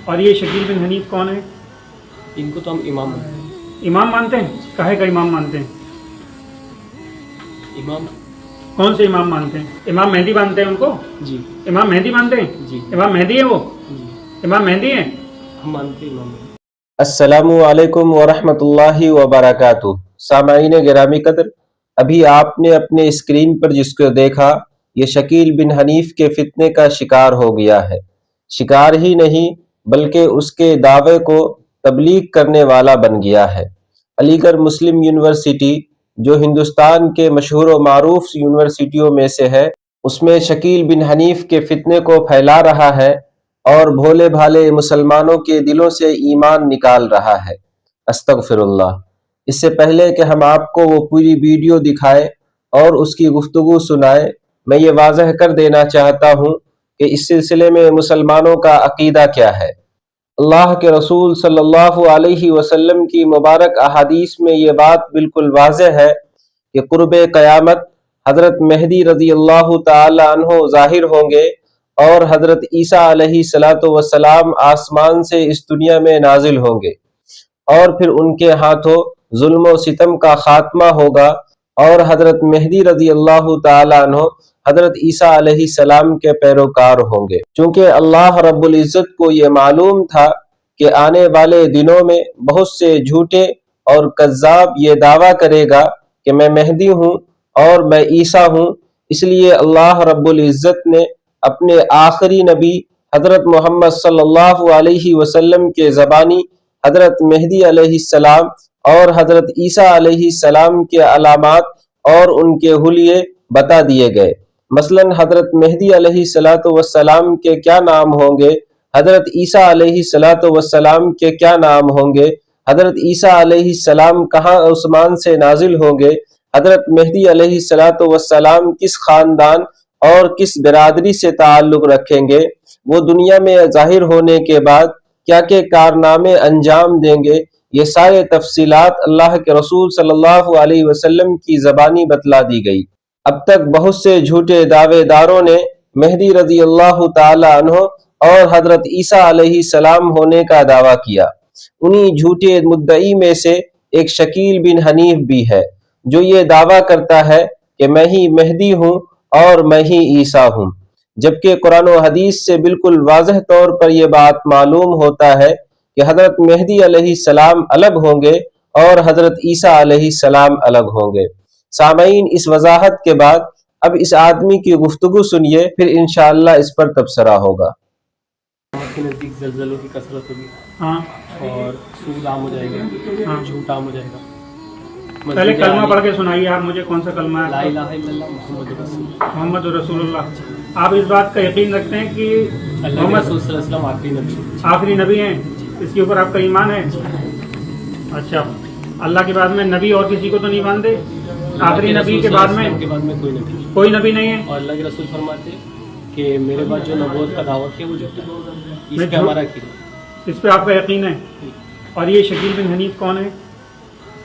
اور یہ شکیل بن حنیف کون ہے؟ ان کو تو ہم امام مانتے ہیں۔ امام مانتے ہیں؟ کہے کا امام مانتے ہیں؟ امام کون سے امام مانتے ہیں؟ امام مہدی مانتے ہیں ان کو؟ جی امام مہدی مانتے ہیں؟ جی امام مہدی ہے وہ؟ جی امام مہدی ہیں؟ ہم مانتے ہیں امام مہدی۔ السلام علیکم ورحمۃ اللہ وبرکاتہ۔ سامعین گرامی قدر، ابھی آپ نے اپنے اسکرین پر جس کو دیکھا یہ شکیل بن حنیف کے فتنے کا شکار ہو گیا ہے۔ شکار ہی نہیں بلکہ اس کے دعوے کو تبلیغ کرنے والا بن گیا ہے۔ علی گڑھ مسلم یونیورسٹی جو ہندوستان کے مشہور و معروف یونیورسٹیوں میں سے ہے، اس میں شکیل بن حنیف کے فتنے کو پھیلا رہا ہے اور بھولے بھالے مسلمانوں کے دلوں سے ایمان نکال رہا ہے۔ استغفر اللہ۔ اس سے پہلے کہ ہم آپ کو وہ پوری ویڈیو دکھائیں اور اس کی گفتگو سنائیں، میں یہ واضح کر دینا چاہتا ہوں کہ اس سلسلے میں مسلمانوں کا عقیدہ کیا ہے۔ اللہ کے رسول صلی اللہ علیہ وسلم کی مبارک احادیث میں یہ بات بالکل واضح ہے کہ قرب قیامت حضرت مہدی رضی اللہ تعالی عنہ ظاہر ہوں گے اور حضرت عیسیٰ علیہ السلام آسمان سے اس دنیا میں نازل ہوں گے، اور پھر ان کے ہاتھوں ظلم و ستم کا خاتمہ ہوگا، اور حضرت مہدی رضی اللہ تعالی عنہ حضرت عیسیٰ علیہ السلام کے پیروکار ہوں گے۔ چونکہ اللہ رب العزت کو یہ معلوم تھا کہ آنے والے دنوں میں بہت سے جھوٹے اور کذاب یہ دعویٰ کرے گا کہ میں مہدی ہوں اور میں عیسیٰ ہوں، اس لیے اللہ رب العزت نے اپنے آخری نبی حضرت محمد صلی اللہ علیہ وسلم کے زبانی حضرت مہدی علیہ السلام اور حضرت عیسیٰ علیہ السلام کے علامات اور ان کے حلیے بتا دیے گئے۔ مثلا حضرت مہدی علیہ السلام کے کیا نام ہوں گے، حضرت عیسیٰ علیہ السلام کے کیا نام ہوں گے، حضرت عیسیٰ علیہ السلام کہاں آسمان سے نازل ہوں گے، حضرت مہدی علیہ السلام کس خاندان اور کس برادری سے تعلق رکھیں گے، وہ دنیا میں ظاہر ہونے کے بعد کیا کیا کارنامے انجام دیں گے، یہ سارے تفصیلات اللہ کے رسول صلی اللہ علیہ وسلم کی زبانی بتلا دی گئی۔ اب تک بہت سے جھوٹے دعوے داروں نے مہدی رضی اللہ تعالی عنہ اور حضرت عیسیٰ علیہ السلام ہونے کا دعویٰ کیا۔ انہی جھوٹے مدعی میں سے ایک شکیل بن حنیف بھی ہے جو یہ دعویٰ کرتا ہے کہ میں ہی مہدی ہوں اور میں ہی عیسیٰ ہوں، جبکہ قرآن و حدیث سے بالکل واضح طور پر یہ بات معلوم ہوتا ہے کہ حضرت مہدی علیہ السلام الگ ہوں گے اور حضرت عیسیٰ علیہ السلام الگ ہوں گے۔ سامعین، اس وضاحت کے بعد اب اس آدمی کی گفتگو سنیے، پھر انشاءاللہ اس پر تبصرہ ہوگا۔ کے نزدیک زلزلوں کی کثرت ہوگی ہاں، اور سود عام ہو جائے گا، ہاں، جھوٹ عام ہو جائے گا۔ پہلے کلمہ پڑھ کے سنائیے آپ مجھے، کون سا کلمہ لا ہے؟ الہ الا اللہ محمد رسول اللہ۔ محمد رسول اللہ۔ آپ اس بات کا یقین رکھتے ہیں کہ اللہ کے محمد رسول صلی اللہ علیہ وسلم آخری نبی ہیں۔ آخری نبی ہیں؟ اس کے اوپر آپ کا ایمان ہے؟ اچھا، اللہ کے بعد میں نبی اور کسی کو تو نہیں مانتے؟ آخری نبی کے بعد میں کوئی نبی نہیں ہے؟ اور اللہ کے رسول فرماتے ہیں کہ میرے بعد جو نبوت کا دعوت ہے وہ جھوٹا ہے، اس پہ ہمارا عقیدہ ہے۔ اس پہ آپ کا یقین ہے؟ اور یہ شکیل بن حنیف کون ہے؟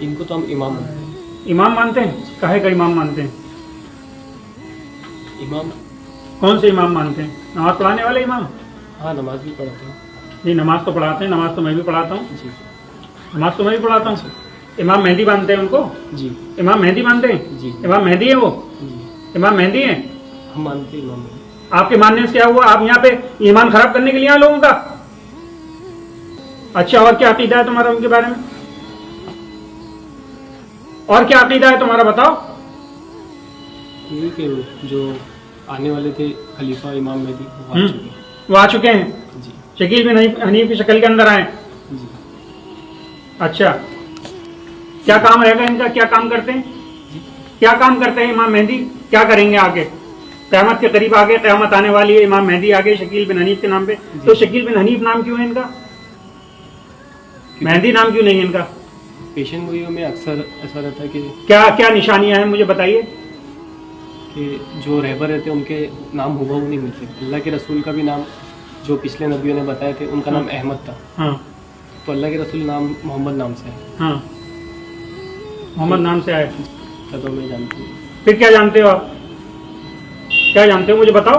ان کو تو ہم امام مانتے ہیں۔ امام مانتے ہیں؟ کہے کا امام مانتے ہیں؟ امام کون سے امام مانتے ہیں؟ نماز پڑھانے والے امام؟ ہاں، نماز بھی پڑھاتے ہیں جی، نماز تو پڑھاتے ہیں، نماز تو میں بھی پڑھاتا ہوں، جی نماز تو میں بھی پڑھاتا ہوں۔ امام مہدی مانتے ہیں ان کو؟ جی امام مہدی مانتے ہیں؟ جی امام مہدی ہے وہ؟ جی امام مہدی ہیں؟ ہم مانتے ہیں امام مہدی۔ آپ کے ماننے سے کیا ہوا؟ آپ یہاں پہ ایمان خراب کرنے کے لیے آئے لوگوں کا؟ اچھا، اور کیا عقیدہ ہے تمہارا ان کے بارے میں؟ اور کیا عقیدہ ہے تمہارا، بتاؤ۔ یہ کہ جو آنے والے تھے خلیفہ امام مہدی وہ آ چکے ہیں۔ وہ آ چکے ہیں؟ جی شکیل بن حنیف کی شکل کے اندر آئے؟ جی اچھا، کیا کام رہے گا ان کا؟ کیا کام کرتے ہیں؟ کیا کام کرتے ہیں امام مہدی؟ کیا کریں گے آگے؟ قیامت کے قریب آگے قیامت آنے والی ہے، امام مہدی آگے شکیل بن حنیف کے نام پہ، تو شکیل بن حنیف نام کیوں ہے ان کا؟ مہدی نام کیوں نہیں ہے ان کا؟ پیشن گوئیوں میں اکثر ایسا رہتا ہے کہ کیا نشانیاں ہیں مجھے بتائیے۔ کہ جو رہبر رہتے ہیں ان کے نام ہو نہیں ملتے۔ اللہ کے رسول کا بھی نام جو پچھلے نبیوں نے بتایا تھے ان کا نام احمد تھا، ہاں، تو اللہ کے رسول نام محمد نام سے ہے، ہاں، محمد نام سے آئے۔ تو میں جانتا ہوں۔ پھر کیا جانتے ہو آپ؟ کیا جانتے ہو مجھے بتاؤ۔